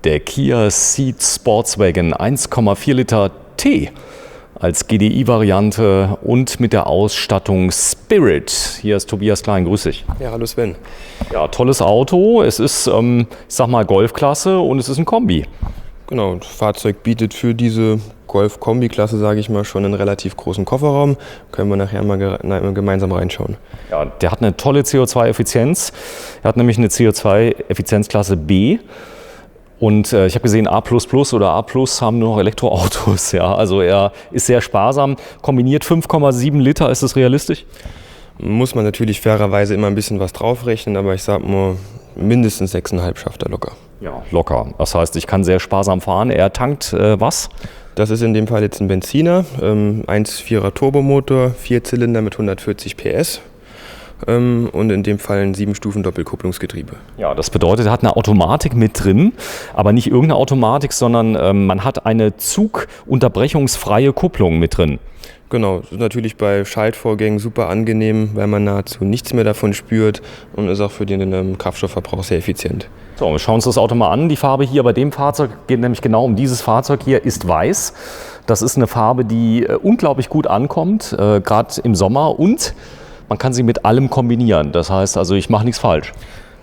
Der Kia Ceed Sportswagen 1,4 Liter T als GDI-Variante und mit der Ausstattung Spirit. Hier ist Tobias Klein, grüß dich. Ja, hallo Sven. Ja, tolles Auto. Es ist, ich sag mal, Golfklasse und es ist ein Kombi. Genau, das Fahrzeug bietet für diese Golf-Kombi-Klasse, sage ich mal, schon einen relativ großen Kofferraum. Können wir nachher mal gemeinsam reinschauen. Ja, der hat eine tolle CO2-Effizienz. Er hat nämlich eine CO2-Effizienzklasse B. Und ich habe gesehen, A++ oder A+ haben nur noch Elektroautos. Ja, also er ist sehr sparsam. Kombiniert 5,7 Liter, ist das realistisch? Muss man natürlich fairerweise immer ein bisschen was draufrechnen, aber ich sag mal, mindestens 6,5 schafft er locker. Ja, locker. Das heißt, ich kann sehr sparsam fahren. Er tankt was? Das ist in dem Fall jetzt ein Benziner, 1,4er Turbomotor, 4 Zylinder mit 140 PS. Und in dem Fall ein 7-Stufen-Doppelkupplungsgetriebe. Ja, das bedeutet, er hat eine Automatik mit drin, aber nicht irgendeine Automatik, sondern man hat eine zugunterbrechungsfreie Kupplung mit drin. Genau, ist natürlich bei Schaltvorgängen super angenehm, weil man nahezu nichts mehr davon spürt und ist auch für den Kraftstoffverbrauch sehr effizient. So, wir schauen uns das Auto mal an. Die Farbe hier bei dem Fahrzeug geht nämlich genau um dieses Fahrzeug hier, ist weiß. Das ist eine Farbe, die unglaublich gut ankommt, gerade im Sommer, und man kann sie mit allem kombinieren. Das heißt also, ich mache nichts falsch.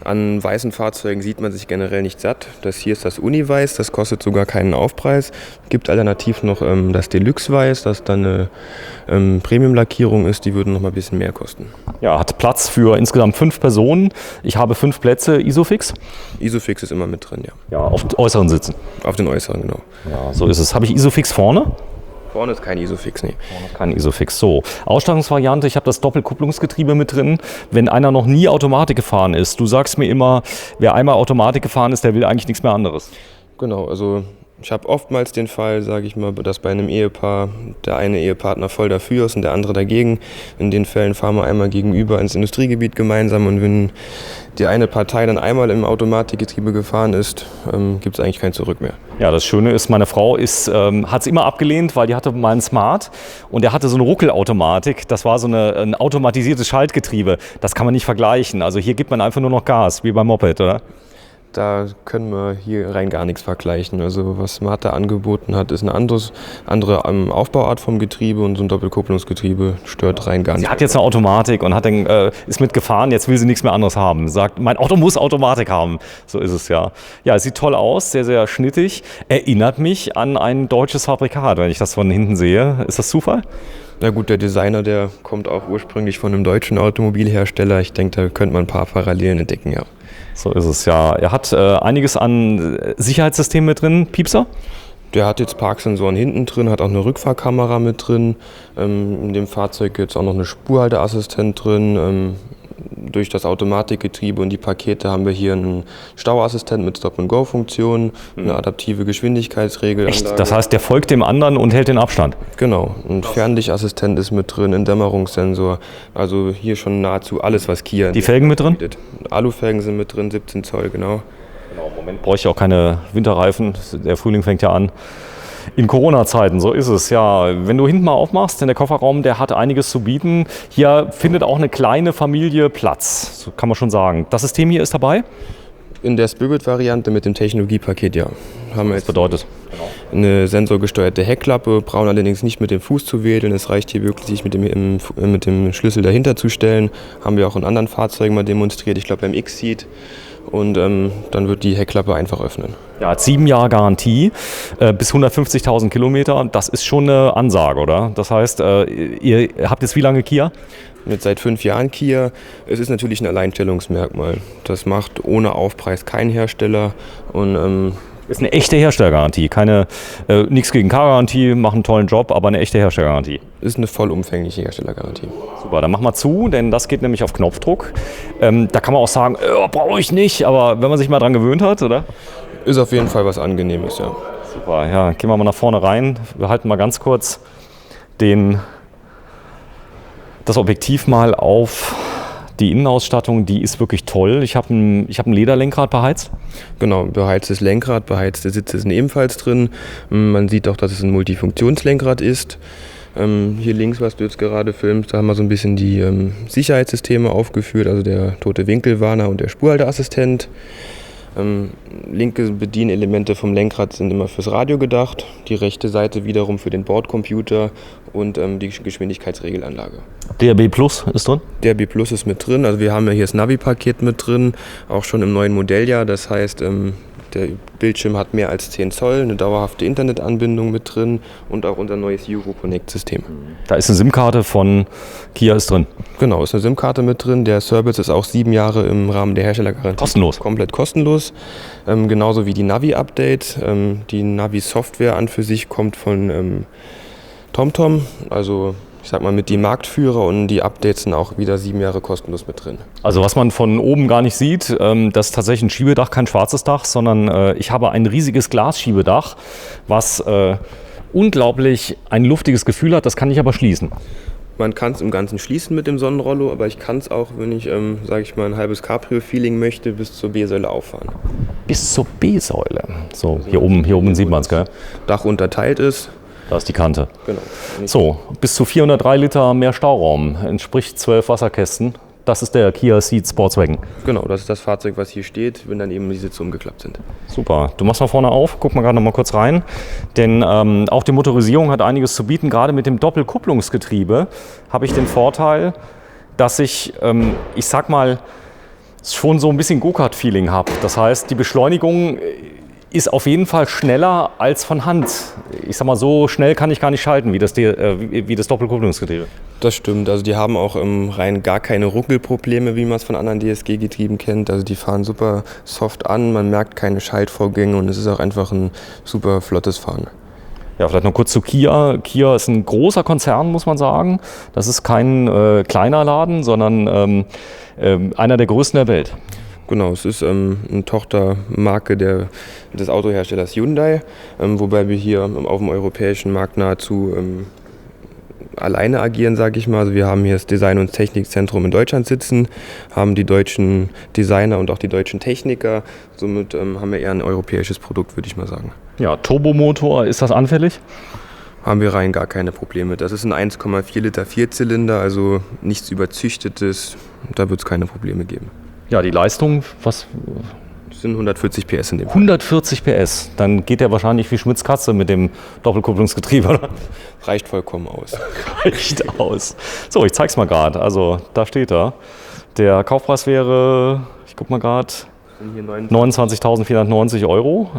An weißen Fahrzeugen sieht man sich generell nicht satt. Das hier ist das Uni-Weiß, das kostet sogar keinen Aufpreis. Es gibt alternativ noch das Deluxe-Weiß, das dann eine Premium-Lackierung ist, die würden noch mal ein bisschen mehr kosten. Ja, hat Platz für insgesamt 5 Personen. Ich habe 5 Plätze. Isofix? Isofix ist immer mit drin, ja. Ja, auf äußeren Sitzen. Auf den äußeren, genau. Ja, so ist es. Habe ich Isofix vorne? Vorne ist kein Isofix, nee. Vorne ist kein Isofix. So, Ausstattungsvariante, ich habe das Doppelkupplungsgetriebe mit drin. Wenn einer noch nie Automatik gefahren ist, du sagst mir immer, wer einmal Automatik gefahren ist, der will eigentlich nichts mehr anderes. Genau, also ich habe oftmals den Fall, sage ich mal, dass bei einem Ehepaar der eine Ehepartner voll dafür ist und der andere dagegen. In den Fällen fahren wir einmal gegenüber ins Industriegebiet gemeinsam, und wenn die eine Partei dann einmal im Automatikgetriebe gefahren ist, gibt es eigentlich kein Zurück mehr. Ja, das Schöne ist, meine Frau hat es immer abgelehnt, weil die hatte mal einen Smart und der hatte so eine Ruckelautomatik. Das war so ein automatisiertes Schaltgetriebe. Das kann man nicht vergleichen. Also hier gibt man einfach nur noch Gas, wie beim Moped, oder? Da können wir hier rein gar nichts vergleichen. Also was Smart da angeboten hat, ist eine andere Aufbauart vom Getriebe, und so ein Doppelkupplungsgetriebe stört rein gar nicht. Sie hat jetzt eine Automatik und ist mitgefahren, jetzt will sie nichts mehr anderes haben. Sagt, mein Auto muss Automatik haben. So ist es ja. Ja, es sieht toll aus, sehr, sehr schnittig. Erinnert mich an ein deutsches Fabrikat, wenn ich das von hinten sehe. Ist das Zufall? Na gut, der Designer, der kommt auch ursprünglich von einem deutschen Automobilhersteller. Ich denke, da könnte man ein paar Parallelen entdecken, ja. So ist es, ja. Er hat einiges an Sicherheitssystemen mit drin. Piepser? Der hat jetzt Parksensoren hinten drin, hat auch eine Rückfahrkamera mit drin. In dem Fahrzeug jetzt auch noch eine Spurhalteassistent drin. Durch das Automatikgetriebe und die Pakete haben wir hier einen Stauassistent mit Stop-and-Go-Funktion, eine adaptive Geschwindigkeitsregel. Echt? Das heißt, der folgt dem anderen und hält den Abstand? Genau. Ein Fernlichtassistent ist mit drin, ein Dämmerungssensor. Also hier schon nahezu alles, was Kia... Die Felgen mit drin? Alufelgen sind mit drin, 17 Zoll, genau. Genau, im Moment bräuchte ich auch keine Winterreifen. Der Frühling fängt ja an. In Corona-Zeiten, so ist es, ja. Wenn du hinten mal aufmachst, in der Kofferraum, der hat einiges zu bieten. Hier findet auch eine kleine Familie Platz, so kann man schon sagen. Das System hier ist dabei? In der Spirit-Variante mit dem Technologiepaket, ja. Haben wir jetzt bedeutet? eine sensorgesteuerte Heckklappe, brauchen allerdings nicht mit dem Fuß zu wedeln. Es reicht hier wirklich, sich mit dem Schlüssel dahinter zu stellen. Haben wir auch in anderen Fahrzeugen mal demonstriert, ich glaube beim X-Ceed. Und dann wird die Heckklappe einfach öffnen. Ja, hat 7 Jahre Garantie, bis 150.000 Kilometer. Das ist schon eine Ansage, oder? Das heißt, ihr habt jetzt wie lange Kia? Mit seit 5 Jahren Kia. Es ist natürlich ein Alleinstellungsmerkmal. Das macht ohne Aufpreis kein Hersteller. Und ist eine echte Herstellergarantie, nichts gegen Car-Garantie, machen einen tollen Job, aber eine echte Herstellergarantie. Ist eine vollumfängliche Herstellergarantie. Super, dann mach mal zu, denn das geht nämlich auf Knopfdruck. Da kann man auch sagen, brauche ich nicht, aber wenn man sich mal dran gewöhnt hat, oder? Ist auf jeden Fall was Angenehmes, ja. Super, ja, gehen wir mal nach vorne rein. Wir halten mal ganz kurz das Objektiv mal auf die Innenausstattung, die ist wirklich toll. Ich habe ein Lederlenkrad beheizt. Genau, beheiztes Lenkrad, beheizte Sitze sind ebenfalls drin. Man sieht auch, dass es ein Multifunktionslenkrad ist. Hier links, was du jetzt gerade filmst, da haben wir so ein bisschen die Sicherheitssysteme aufgeführt, also der tote Winkelwarner und der Spurhalteassistent. Linke Bedienelemente vom Lenkrad sind immer fürs Radio gedacht, die rechte Seite wiederum für den Bordcomputer und die Geschwindigkeitsregelanlage. DAB Plus ist drin? DAB Plus ist mit drin, also wir haben ja hier das Navi-Paket mit drin, auch schon im neuen Modelljahr, das heißt, der Bildschirm hat mehr als 10 Zoll, eine dauerhafte Internetanbindung mit drin und auch unser neues Euroconnect-System. Da ist eine SIM-Karte von Kia ist drin. Genau, ist eine SIM-Karte mit drin. Der Service ist auch 7 Jahre im Rahmen der Herstellergarantie. Kostenlos. Komplett kostenlos. Genauso wie die Navi-Update. Die Navi-Software an für sich kommt von TomTom. Also ich sag mal mit die Marktführer und die Updates sind auch wieder 7 Jahre kostenlos mit drin. Also was man von oben gar nicht sieht, das ist tatsächlich ein Schiebedach, kein schwarzes Dach, sondern ich habe ein riesiges Glasschiebedach, was unglaublich ein luftiges Gefühl hat, das kann ich aber schließen. Man kann es im Ganzen schließen mit dem Sonnenrollo, aber ich kann es auch, wenn ich, sage ich mal, ein halbes Cabrio-Feeling möchte, bis zur B-Säule auffahren. Bis zur B-Säule. So, hier oben sieht man es, gell? Dach unterteilt ist. Da ist die Kante. Genau. So, bis zu 403 Liter mehr Stauraum, entspricht 12 Wasserkästen. Das ist der Kia Ceed Sportswagen. Genau, das ist das Fahrzeug, was hier steht, wenn dann eben die Sitze umgeklappt sind. Super. Du machst mal vorne auf, guck mal gerade noch mal kurz rein. Denn auch die Motorisierung hat einiges zu bieten. Gerade mit dem Doppelkupplungsgetriebe habe ich den Vorteil, dass ich sag mal, schon so ein bisschen Go-Kart-Feeling habe. Das heißt, die Beschleunigung ist auf jeden Fall schneller als von Hand. Ich sag mal, so schnell kann ich gar nicht schalten wie das Doppelkupplungsgetriebe. Das stimmt, also die haben auch rein gar keine Ruckelprobleme, wie man es von anderen DSG-Getrieben kennt. Also die fahren super soft an, man merkt keine Schaltvorgänge und es ist auch einfach ein super flottes Fahren. Ja, vielleicht noch kurz zu Kia. Kia ist ein großer Konzern, muss man sagen. Das ist kein kleiner Laden, sondern einer der größten der Welt. Genau, es ist eine Tochtermarke des Autoherstellers Hyundai, wobei wir hier auf dem europäischen Markt nahezu alleine agieren, sage ich mal. Also wir haben hier das Design- und Technikzentrum in Deutschland sitzen, haben die deutschen Designer und auch die deutschen Techniker. Somit haben wir eher ein europäisches Produkt, würde ich mal sagen. Ja, Turbomotor, ist das anfällig? Haben wir rein gar keine Probleme. Das ist ein 1,4 Liter Vierzylinder, also nichts Überzüchtetes. Da wird es keine Probleme geben. Ja, die Leistung, was? Das sind 140 PS in dem Fall. 140 PS, dann geht der wahrscheinlich wie Schmitz Katze mit dem Doppelkupplungsgetriebe, oder? Reicht vollkommen aus. Reicht aus. So, ich zeig's mal gerade. Also, da steht er. Der Kaufpreis wäre, ich guck mal gerade, 29.490 Euro.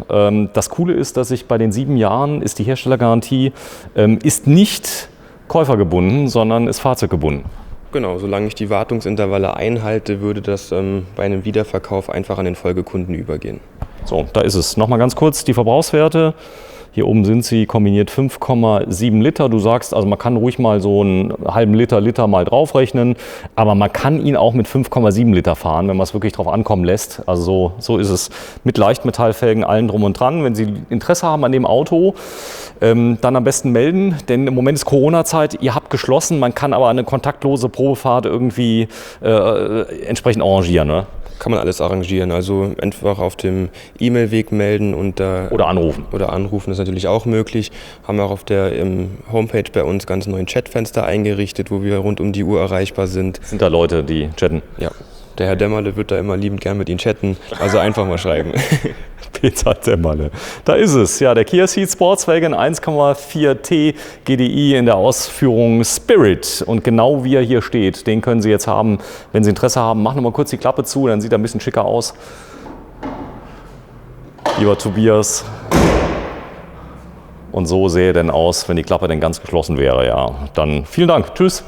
Das Coole ist, dass ich bei den 7 Jahren ist die Herstellergarantie ist nicht käufergebunden, sondern ist fahrzeuggebunden. Genau, solange ich die Wartungsintervalle einhalte, würde das bei einem Wiederverkauf einfach an den Folgekunden übergehen. So, da ist es. Nochmal ganz kurz die Verbrauchswerte. Hier oben sind sie kombiniert 5,7 Liter. Du sagst, also man kann ruhig mal so einen halben Liter mal draufrechnen, aber man kann ihn auch mit 5,7 Liter fahren, wenn man es wirklich drauf ankommen lässt. Also so ist es mit Leichtmetallfelgen, allen drum und dran. Wenn Sie Interesse haben an dem Auto, dann am besten melden, denn im Moment ist Corona-Zeit, ihr habt geschlossen, man kann aber eine kontaktlose Probefahrt irgendwie entsprechend arrangieren, ne? Kann man alles arrangieren, also einfach auf dem E-Mail-Weg melden und oder anrufen. Oder anrufen ist natürlich auch möglich. Haben wir auch auf der Homepage bei uns ganz neuen Chatfenster eingerichtet, wo wir rund um die Uhr erreichbar sind. Sind da Leute, die chatten? Ja, der Herr Dämmerle wird da immer liebend gern mit Ihnen chatten, also einfach mal schreiben. Peter Dämmerle. Da ist es, ja, der Kia Ceed Sportswagen 1,4T GDI in der Ausführung Spirit. Und genau wie er hier steht, den können Sie jetzt haben, wenn Sie Interesse haben. Machen wir mal kurz die Klappe zu, dann sieht er ein bisschen schicker aus. Lieber Tobias. Und so sähe er denn aus, wenn die Klappe denn ganz geschlossen wäre. Ja, dann vielen Dank. Tschüss.